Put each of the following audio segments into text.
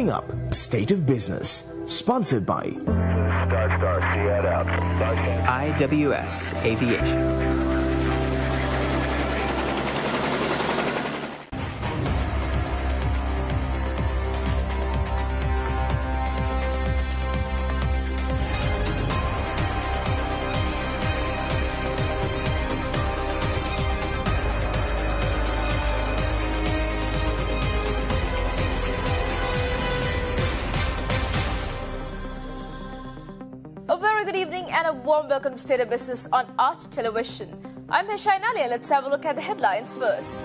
Coming up, State of Business, sponsored by IWS Aviation. And a warm welcome to State of Business on Arch Television. I'm Heshain Ali. Let's have a look at the headlines first.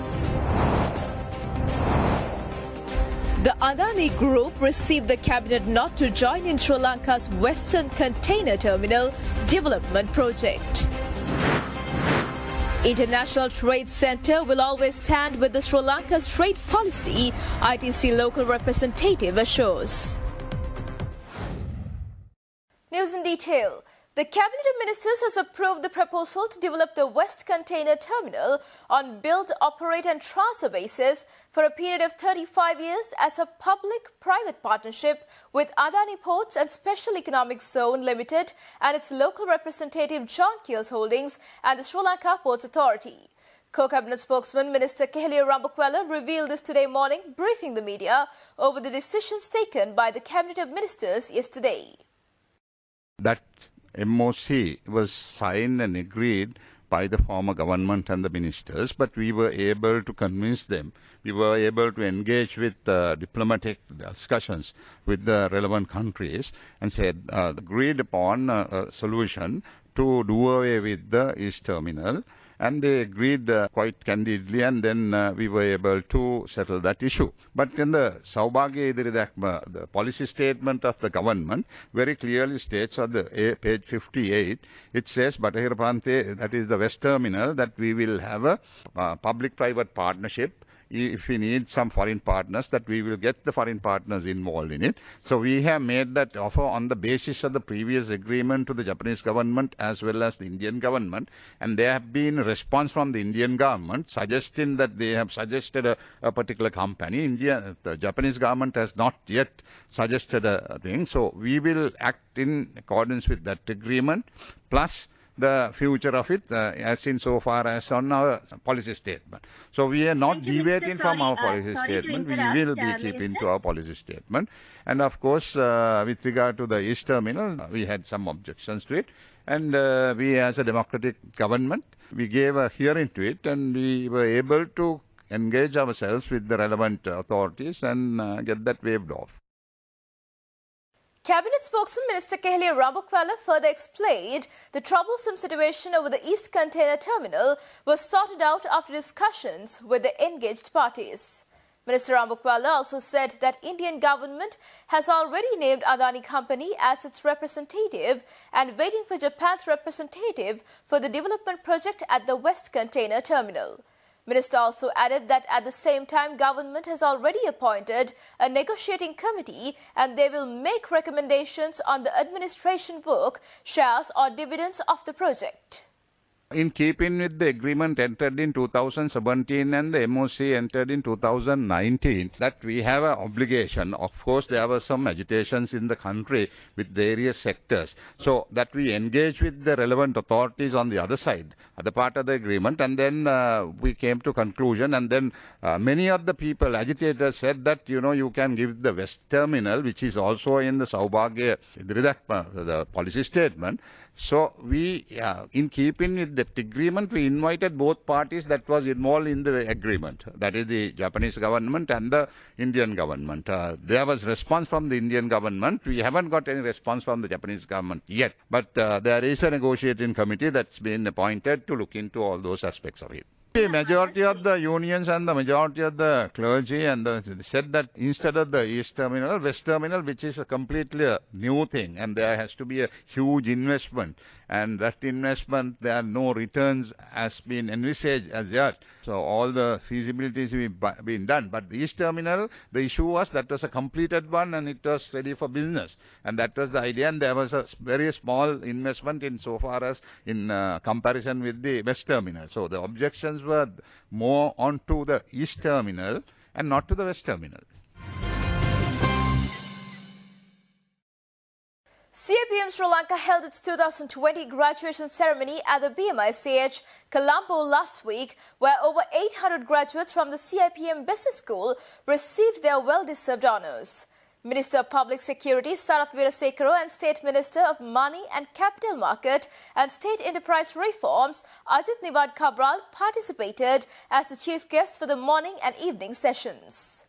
The Adani Group received the cabinet nod to join in Sri Lanka's Western Container Terminal development project. International Trade Centre will always stand with the Sri Lanka's trade policy, ITC local representative assures. News in detail. The Cabinet of Ministers has approved the proposal to develop the West Container Terminal on build, operate and transfer basis for a period of 35 years as a public-private partnership with Adani Ports and Special Economic Zone Limited and its local representative John Keels Holdings and the Sri Lanka Ports Authority. Co-Cabinet spokesman Minister Kehelia Rambukwala revealed this today morning, briefing the media over the decisions taken by the Cabinet of Ministers yesterday. That MOC was signed and agreed by the former government and the ministers, but we were able to convince them. We were able to engage with diplomatic discussions with the relevant countries and said agreed upon a solution to do away with the East Terminal. And they agreed quite candidly, and then we were able to settle that issue. But in the Saubhagya Idiridakma, the policy statement of the government very clearly states on the page 58, it says, Batahirapante, that is the West Terminal, that we will have a public-private partnership. If we need some foreign partners, that we will get the foreign partners involved in it. So we have made that offer on the basis of the previous agreement to the Japanese government as well as the Indian government. And there have been a response from the Indian government suggesting that they have suggested a particular company. The Japanese government has not yet suggested a thing. So we will act in accordance with that agreement, plus the future of it, as in so far as on our policy statement. So we are not deviating from our policy statement. We will be keeping to our policy statement. And of course, with regard to the East Terminal, we had some objections to it. And we as a democratic government, we gave a hearing to it, and we were able to engage ourselves with the relevant authorities and get that waived off. Cabinet spokesman Minister Kehelia Rambukwala further explained the troublesome situation over the East Container Terminal was sorted out after discussions with the engaged parties. Minister Rambukwala also said that Indian government has already named Adani Company as its representative and waiting for Japan's representative for the development project at the West Container Terminal. Minister also added that at the same time, government has already appointed a negotiating committee and they will make recommendations on the administration work, shares or dividends of the project. In keeping with the agreement entered in 2017 and the MOC entered in 2019, that we have an obligation. Of course, there were some agitations in the country with various sectors. So that we engage with the relevant authorities on the other side, other part of the agreement, and then we came to conclusion. And then many of the people, agitators, said that, you can give the West Terminal, which is also in the Saubhagya, the policy statement. So we, in keeping with that agreement, we invited both parties that was involved in the agreement. That is the Japanese government and the Indian government. There was response from the Indian government. We haven't got any response from the Japanese government yet. But there is a negotiating committee that's been appointed to look into all those aspects of it. The majority of the unions and the majority of the clergy and said that instead of the East Terminal, West Terminal, which is a completely new thing, and there has to be a huge investment, and that investment, there are no returns has been envisaged as yet. So all the feasibilities have been done. But the East Terminal, the issue was that was a completed one and it was ready for business. And that was the idea. And there was a very small investment in so far as in comparison with the West Terminal. So the objections were more onto the East Terminal and not to the West Terminal. CIPM Sri Lanka held its 2020 graduation ceremony at the BMICH Colombo last week, where over 800 graduates from the CIPM Business School received their well-deserved honours. Minister of Public Security Sarath Weerasekara and State Minister of Money and Capital Market and State Enterprise Reforms Ajit Niwad Cabral participated as the chief guest for the morning and evening sessions.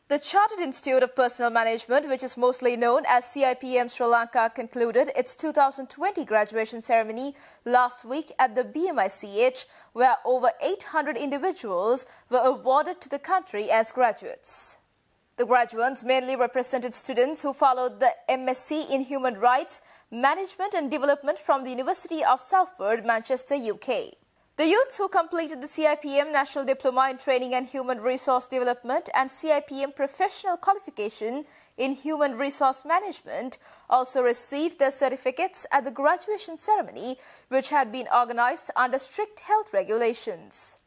The Chartered Institute of Personnel Management, which is mostly known as CIPM Sri Lanka, concluded its 2020 graduation ceremony last week at the BMICH, where over 800 individuals were awarded to the country as graduates. The graduates mainly represented students who followed the MSc in Human Rights, Management and Development from the University of Salford, Manchester, UK. The youths who completed the CIPM National Diploma in Training and Human Resource Development and CIPM Professional Qualification in Human Resource Management also received their certificates at the graduation ceremony, which had been organized under strict health regulations.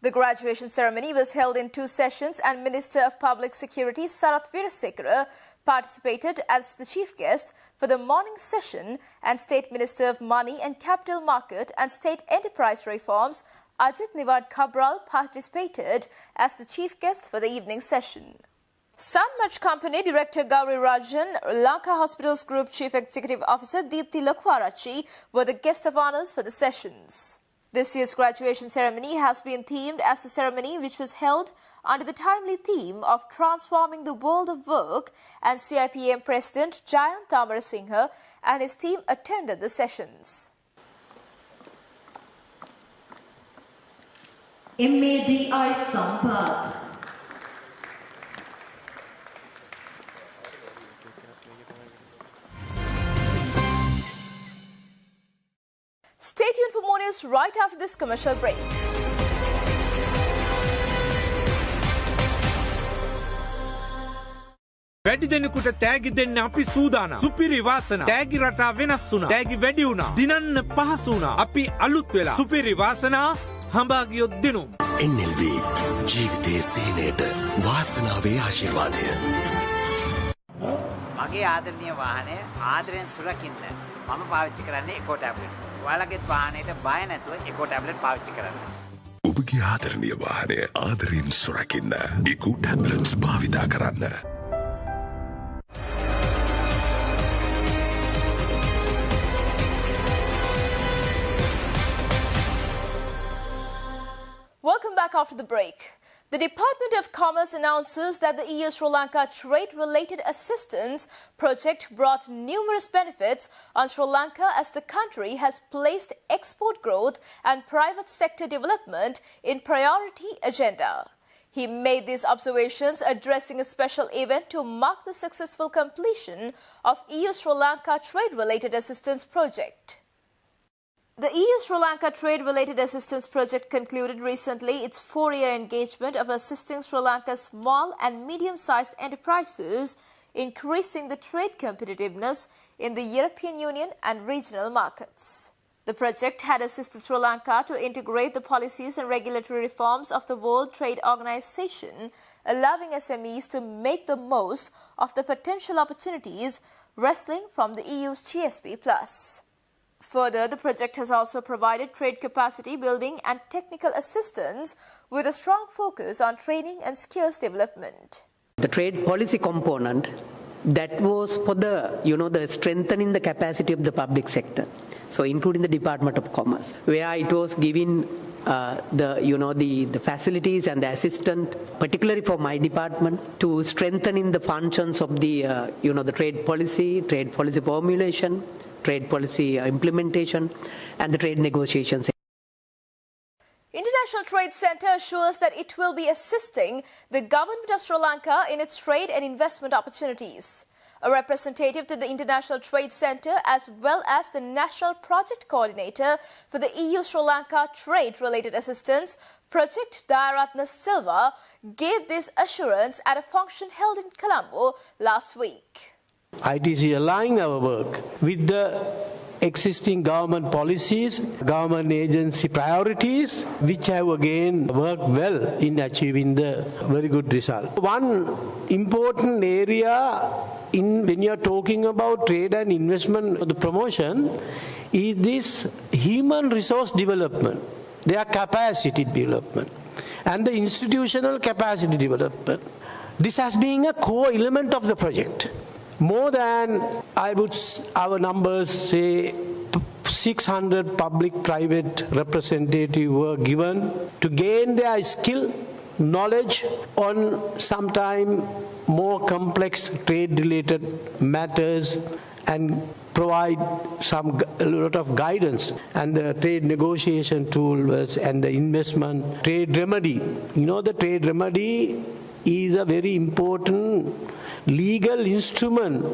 The graduation ceremony was held in 2 sessions, and Minister of Public Security Sarath Weerasekara participated as the chief guest for the morning session, and State Minister of Money and Capital Market and State Enterprise Reforms Ajit Niwad Cabral participated as the chief guest for the evening session. Sunmatch Company Director Gauri Rajan, Lanka Hospitals Group Chief Executive Officer Deepthi Lakwarachi were the guest of honours for the sessions. This year's graduation ceremony has been themed as the ceremony which was held under the timely theme of transforming the world of work, and CIPM President Jayant Tamarasinghe and his team attended the sessions. MADI Sampad. Stay tuned for more news right after this commercial break. වැඩි දෙනෙකුට තෑගි දෙන්න අපි සූදානම්. සුපිරි වාසනාව. තෑගි රටා වෙනස් වුණා. තෑගි වැඩි වුණා. දිනන්න පහසු වුණා. අපි අලුත් වෙලා. සුපිරි වාසනාව හඹා ගියොත් දිනුම්. NLV ජීවිතයේ සේනයට වාසනාවේ ආශිර්වාදය. මගේ ආදරණීය වාහනය ආදරෙන් සුරකින්න මම පාවිච්චි කරන්නේ එකෝ ටැබ්ලට්. ඔයාලගේත් වාහනයට බය නැතුව එකෝ ටැබ්ලට් පාවිච්චි කරන්න. ඔබගේ ආදරණීය වාහනය ආදරෙන් සුරකින්න එකෝ ටැබ්ලට්ස් භාවිතා කරන්න. Welcome back after the break. The Department of Commerce announces that the EU-Sri Lanka Trade-Related Assistance Project brought numerous benefits on Sri Lanka as the country has placed export growth and private sector development in priority agenda. He made these observations addressing a special event to mark the successful completion of EU-Sri Lanka Trade-Related Assistance Project. The EU-Sri Lanka Trade-Related Assistance Project concluded recently its 4-year engagement of assisting Sri Lanka's small and medium-sized enterprises, increasing the trade competitiveness in the European Union and regional markets. The project had assisted Sri Lanka to integrate the policies and regulatory reforms of the World Trade Organization, allowing SMEs to make the most of the potential opportunities wrestling from the EU's GSP+. Further, the project has also provided trade capacity building and technical assistance with a strong focus on training and skills development. The trade policy component that was for the strengthening the capacity of the public sector, so including the Department of Commerce, where it was giving the facilities and the assistance, particularly for my department, to strengthening the functions of the the trade policy formulation, trade policy implementation, and the trade negotiations. International Trade Centre assures that it will be assisting the government of Sri Lanka in its trade and investment opportunities. A representative to the International Trade Centre, as well as the National Project Coordinator for the EU-Sri Lanka Trade-Related Assistance Project, Dayaratna Silva, gave this assurance at a function held in Colombo last week. ITC aligning our work with the existing government policies, government agency priorities, which have again worked well in achieving the very good result. One important area when you're talking about trade and investment, the promotion is this human resource development, their capacity development, and the institutional capacity development. This has been a core element of the project. More than, our numbers say, 600 public-private representatives were given to gain their skill, knowledge on sometime more complex trade-related matters and provide a lot of guidance. And the trade negotiation tool and the investment trade remedy. The trade remedy is a very important legal instrument.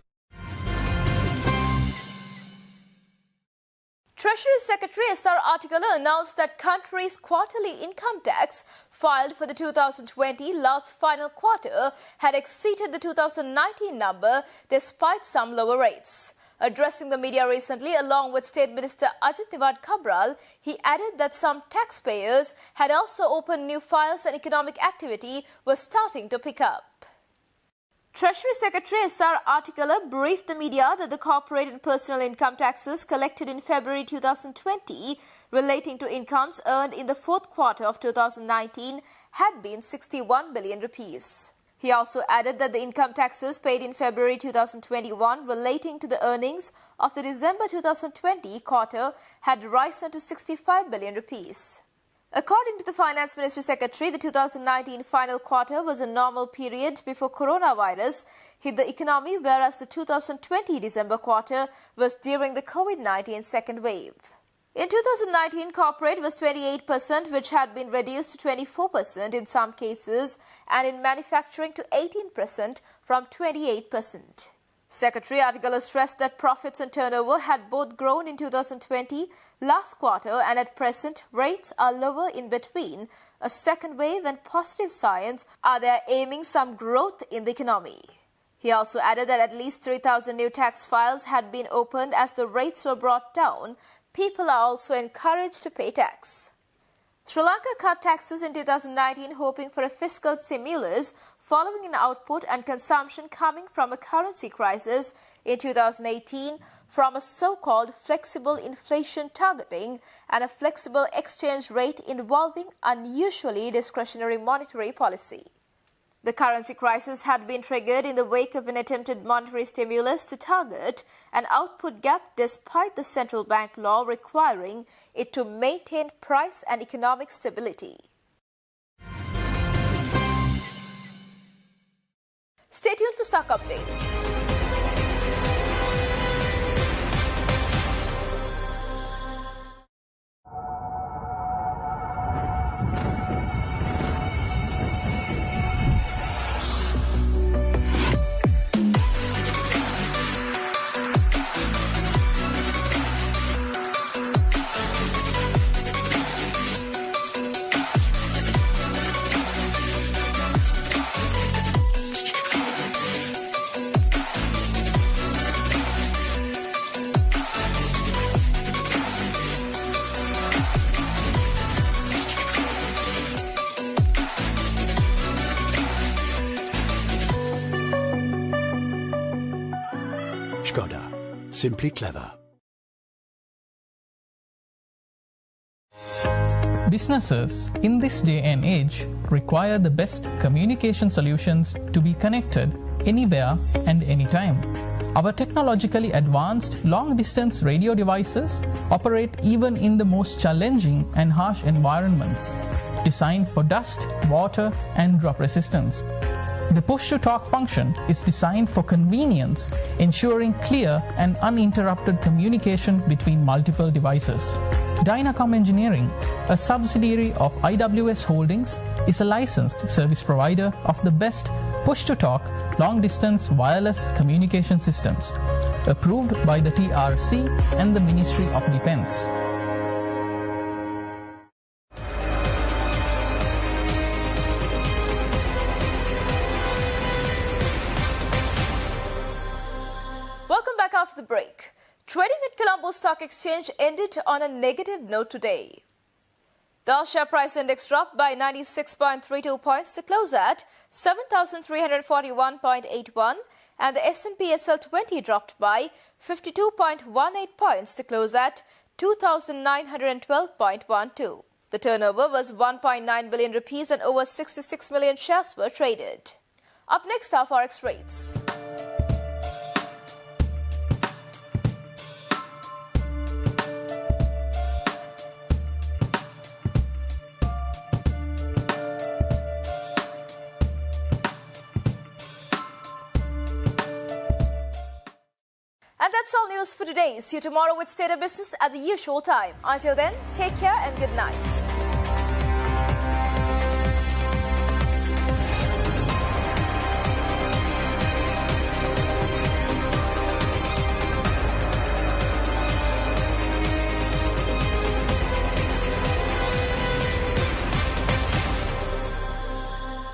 Treasury Secretary S.R. Artikala announced that country's quarterly income tax filed for the 2020 last final quarter had exceeded the 2019 number despite some lower rates. Addressing the media recently along with State Minister Ajit Niwad Cabral, he added that some taxpayers had also opened new files and economic activity was starting to pick up. Treasury Secretary S.R. Artikala briefed the media that the corporate and personal income taxes collected in February 2020 relating to incomes earned in the fourth quarter of 2019 had been 61 billion rupees. He also added that the income taxes paid in February 2021 relating to the earnings of the December 2020 quarter had risen to 65 billion rupees. According to the Finance Ministry Secretary, the 2019 final quarter was a normal period before coronavirus hit the economy, whereas the 2020 December quarter was during the COVID-19 second wave. In 2019, corporate was 28%, which had been reduced to 24% in some cases, and in manufacturing to 18% from 28%. Secretary Artikala stressed that profits and turnover had both grown in 2020 last quarter, and at present rates are lower in between a second wave and positive signs are there aiming some growth in the economy. He also added that at least 3,000 new tax files had been opened as the rates were brought down. People are also encouraged to pay tax. Sri Lanka cut taxes in 2019, hoping for a fiscal stimulus following an output and consumption coming from a currency crisis in 2018 from a so-called flexible inflation targeting and a flexible exchange rate involving unusually discretionary monetary policy. The currency crisis had been triggered in the wake of an attempted monetary stimulus to target an output gap despite the central bank law requiring it to maintain price and economic stability. Stay tuned for stock updates. Simply clever. Businesses in this day and age require the best communication solutions to be connected anywhere and anytime. Our technologically advanced long-distance radio devices operate even in the most challenging and harsh environments, designed for dust, water, and drop resistance. The push-to-talk function is designed for convenience, ensuring clear and uninterrupted communication between multiple devices. Dynacom Engineering, a subsidiary of IWS Holdings, is a licensed service provider of the best push-to-talk long-distance wireless communication systems, approved by the TRC and the Ministry of Defense. After the break, trading at Colombo Stock Exchange ended on a negative note today. The share price index dropped by 96.32 points to close at 7,341.81, and the S&P SL20 dropped by 52.18 points to close at 2,912.12. The turnover was 1.9 billion rupees and over 66 million shares were traded. Up next are forex rates. And that's all news for today. See you tomorrow with State of Business at the usual time. Until then, take care and good night.